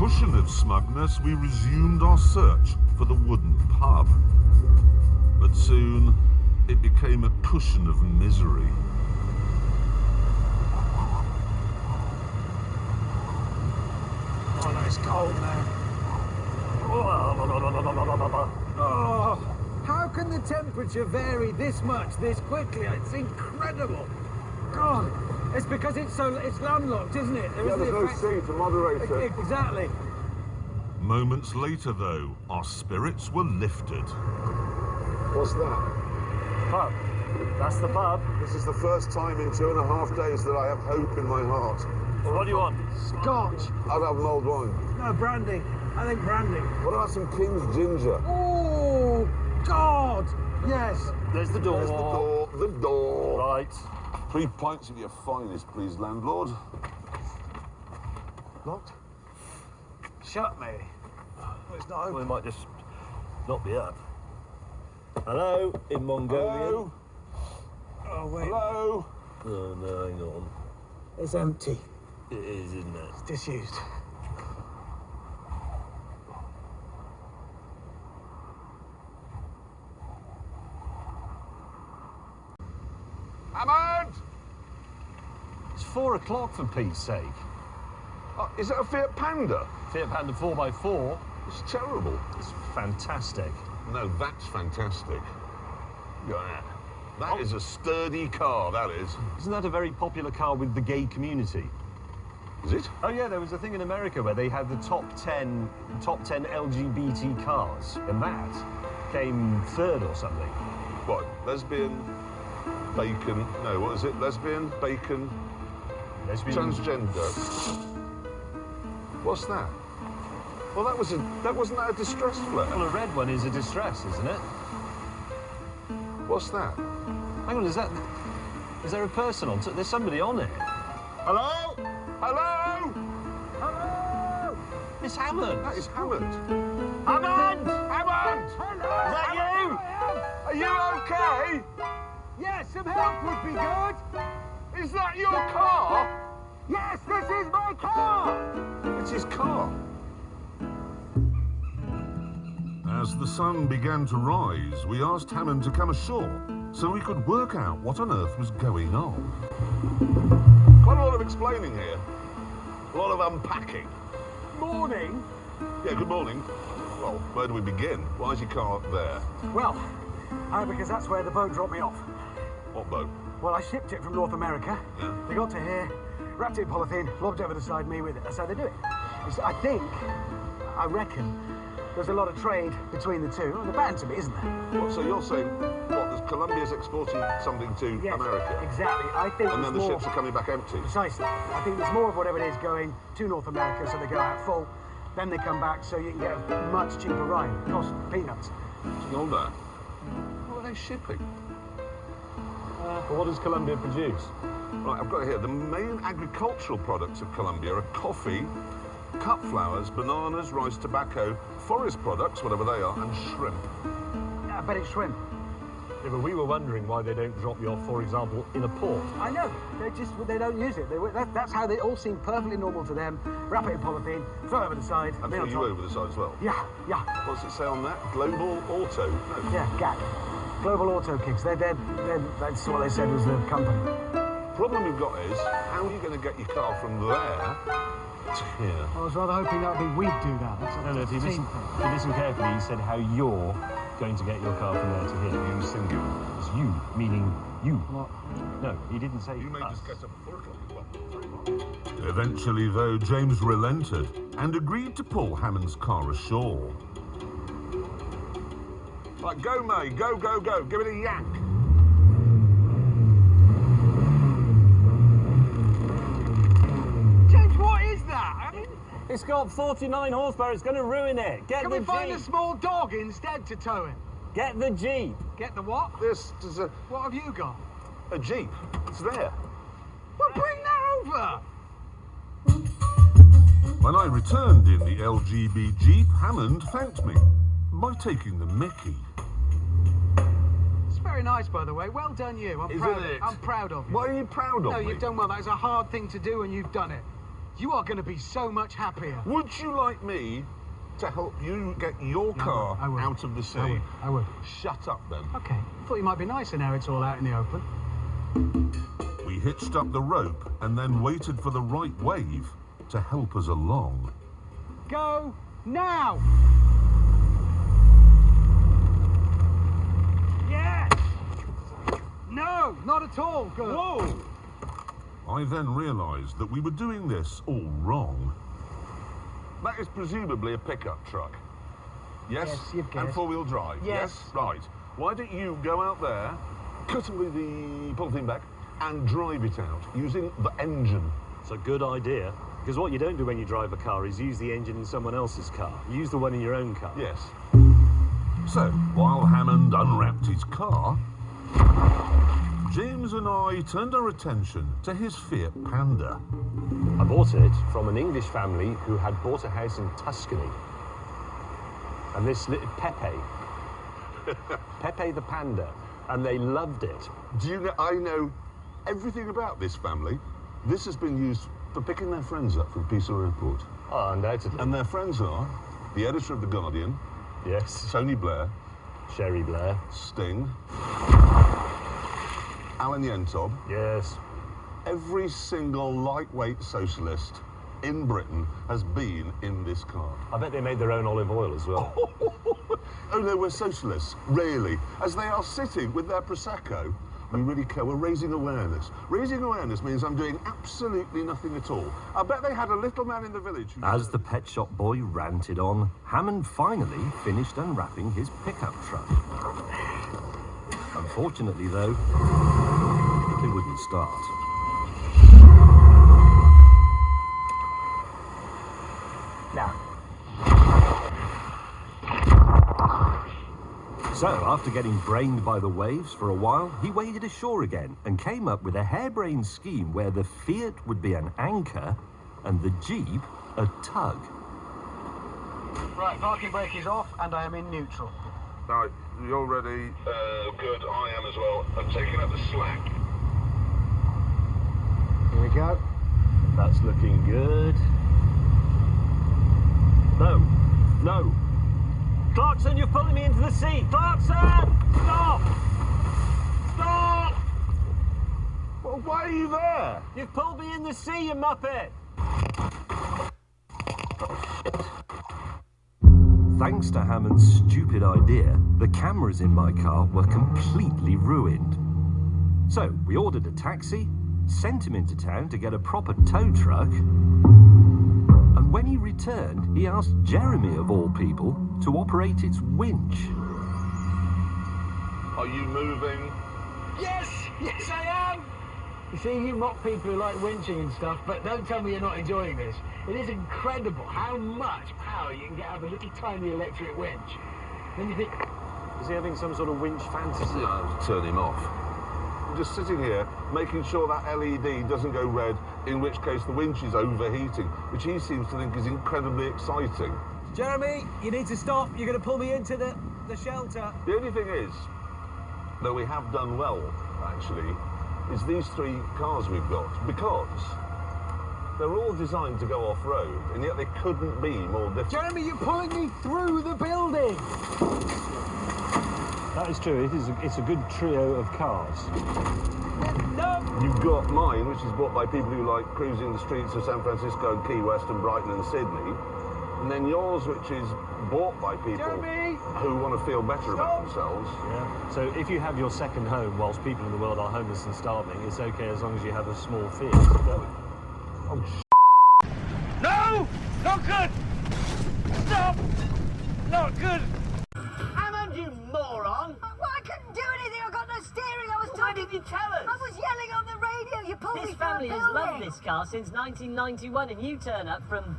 cushion of smugness, we resumed our search for the wooden pub. But soon, it became a cushion of misery. Oh, no, it's cold now. Oh, how can the temperature vary this much, this quickly? It's incredible. God, it's because it's landlocked, isn't it? Yeah, there's no sea to moderate it. Exactly. Moments later, though, our spirits were lifted. What's that? Pub. That's the pub. This is the first time in 2.5 days that I have hope in my heart. Well, what do you want? Scotch. I'd have mulled wine. No, brandy. I think brandy. What about some King's ginger? Oh, God. Yes. There's the door. There's the door. The door. Right. 3 pints of your finest, please, landlord. Locked? Shut, maybe. Oh, it's not We open. might just not be up. Hello, in Mongolian. Hello? Oh, wait. Hello? Oh, no, hang on. It's empty. It is, isn't it? It's disused. Hammond! It's 4 o'clock, for Pete's sake. Is it a Fiat Panda? Fiat Panda 4x4. It's terrible. It's fantastic. No, that's fantastic. Yeah. That is a sturdy car, that is. Isn't that a very popular car with the gay community? Is it? Oh yeah, there was a thing in America where they had the top 10 LGBT cars, and that came third or something. What? Lesbian, bacon. No, what is it? Lesbian, bacon, Lesbian. transgender. What's that? Well, wasn't that a distress flare? Well, a red one is a distress, isn't it? What's that? Hang on, is there a person on? There's somebody on it. Hello? Hello? Hello! It's Hammond. That is Hammond. Hammond! Hammond! Hello! Is that you? Are you okay? Yes, some help would be good. Is that your car? Yes, this is my car. It's his car. As the sun began to rise, we asked Hammond to come ashore so we could work out what on earth was going on. Quite a lot of explaining here. A lot of unpacking. Morning. Yeah, good morning. Well, where do we begin? Why is your car there? Well, because that's where the boat dropped me off. What boat? Well, I shipped it from North America. Yeah. They got to here, wrapped it in polythene, lobbed it over the side me with it. That's how they do it. I reckon, there's a lot of trade between the two. Well, they're bound to be, isn't there? What, so you're saying, what, Colombia's exporting something to Yes, America? Exactly. I think And then the ships are coming back empty? Precisely. I think there's more of whatever it is going to North America, so they go out full. Then they come back, so you can get a much cheaper ride. It costs peanuts. Hold that. What are they shipping? What does Colombia produce? Right, I've got it here. The main agricultural products of Colombia are coffee, cut flowers, bananas, rice, tobacco, forest products, whatever they are, and shrimp. I bet it's shrimp. Yeah, but we were wondering why they don't drop you off, for example, in a port. I know. They don't use it. That's how they all seem perfectly normal to them. Wrap it in polythene, throw it over the side. And me throw on you top. over the side as well. Yeah. What's it say on that? Global Auto? No. Yeah, GAC. Global Auto Kicks. That's what they said was the company. Problem you've got is, how are you going to get your car from there to here? I was rather hoping that would be we'd do that. That's No, if you listen carefully, he said how you're going to get your car from there to here. You singular. It's you, meaning you. What? No, he didn't say You may us. just get up at 4 o'clock. Well, 3 o'clock. Eventually, though, James relented and agreed to pull Hammond's car ashore. Right, go, May. Go. Give it a yank. James, what is that? I mean, It's got 49 horsepower. It's going to ruin it. Get can the we find a Jeep. small dog instead to tow it? Get the Jeep. Get the what? This is What have you got? a Jeep. It's there. Well, bring that over. When I returned in the LGB Jeep, Hammond thanked me by taking the mickey. It's very nice, by the way. Well done, you. Isn't I'm it? proud of you. What are you proud of No, me? you've done well. That is a hard thing to do, and you've done it. You are going to be so much happier. Would you like me to help you get your car I would. out of the sea? I would. Shut up then. Okay. Thought you might be nicer now it's all out in the open. We hitched up the rope and then waited for the right wave to help us along. Go now! Yes! No, not at all. Good. Whoa! I then realised that we were doing this all wrong. That is presumably a pickup truck. Yes? Yes, you've guessed. And four-wheel drive. Yes. Right. Why don't you go out there, cut away the polythene back, and drive it out using the engine? It's a good idea. Because what you don't do when you drive a car is use the engine in someone else's car. You use the one in your own car. Yes. So, while Hammond unwrapped his car, James and I turned our attention to his Fiat Panda. I bought it from an English family who had bought a house in Tuscany. And this Pepe. Pepe the Panda. And they loved it. Do you know, I know everything about this family. This has been used for picking their friends up from Pisa Airport. Oh, undoubtedly. And their friends are the editor of The Guardian, Yes. Tony Blair, Sherry Blair. Sting, Alan Yentob. Yes. Every single lightweight socialist in Britain has been in this car. I bet they made their own olive oil as well. Oh no, we're socialists, really. As they are sitting with their Prosecco, we really care. We're raising awareness. Raising awareness means I'm doing absolutely nothing at all. I bet they had a little man in the village who As the pet shop boy ranted on, Hammond finally finished unwrapping his pickup truck. Unfortunately, though, it wouldn't start. Now. So, after getting brained by the waves for a while, he waded ashore again and came up with a harebrained scheme where the Fiat would be an anchor and the Jeep a tug. Right, parking brake is off and I am in neutral. Right, you're ready? Good, I am as well. I'm taking up the slack. Here we go. That's looking good. No. No. Clarkson, you're pulling me into the sea! Clarkson! Stop! Stop! Well, why are you there? You've pulled me in the sea, you muppet! Thanks to Hammond's stupid idea, the cameras in my car were completely ruined. So, we ordered a taxi, sent him into town to get a proper tow truck, and when he returned, he asked Jeremy, of all people, to operate its winch. Are you moving? Yes! Yes, I am! You see, you mock people who like winching and stuff, but don't tell me you're not enjoying this. It is incredible how much power you can get out of a little tiny electric winch. Then you think, Is he having some sort of winch fantasy? I'll turn him off. I'm just sitting here, making sure that LED doesn't go red, in which case the winch is overheating, which he seems to think is incredibly exciting. Jeremy, you need to stop. You're going to pull me into the shelter. The only thing is, though we have done well, actually, is these three cars we've got, because they're all designed to go off-road, and yet they couldn't be more different. Jeremy, you're pulling me through the building. That is true. It's a good trio of cars. No. You've got mine, which is bought by people who like cruising the streets of San Francisco and Key West and Brighton and Sydney. And then yours, which is bought by people Jeremy! who want to feel better about themselves. Yeah. So if you have your second home whilst people in the world are homeless and starving, it's okay as long as you have a small Fiat. Oh, No! Not good! Stop! Not good! Hammond, you moron! Well, I couldn't do anything. I got no steering. I was Why did you tell us? I was yelling on the radio. You pulled me This through a family has building. loved this car since 1991, and you turn up from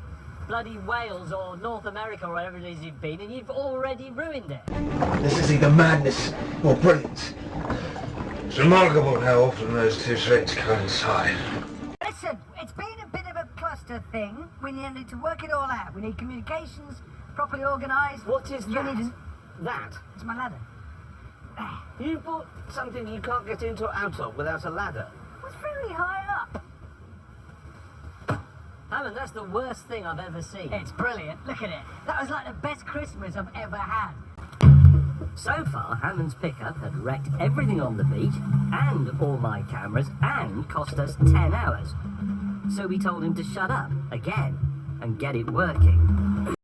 bloody Wales or North America or wherever it is you've been, and you've already ruined it. This is either madness or brilliance. It's remarkable how often those two traits coincide. Listen, it's been a bit of a cluster thing. We need to work it all out. We need communications properly organised. What is You that? need That? It's my ladder. You bought something you can't get into or out of without a ladder. It was very high up. How Hammond, that's the worst thing I've ever seen. It's brilliant. Look at it. That was like the best Christmas I've ever had. So far, Hammond's pickup had wrecked everything on the beach, and all my cameras, and cost us 10 hours. So we told him to shut up, again, and get it working.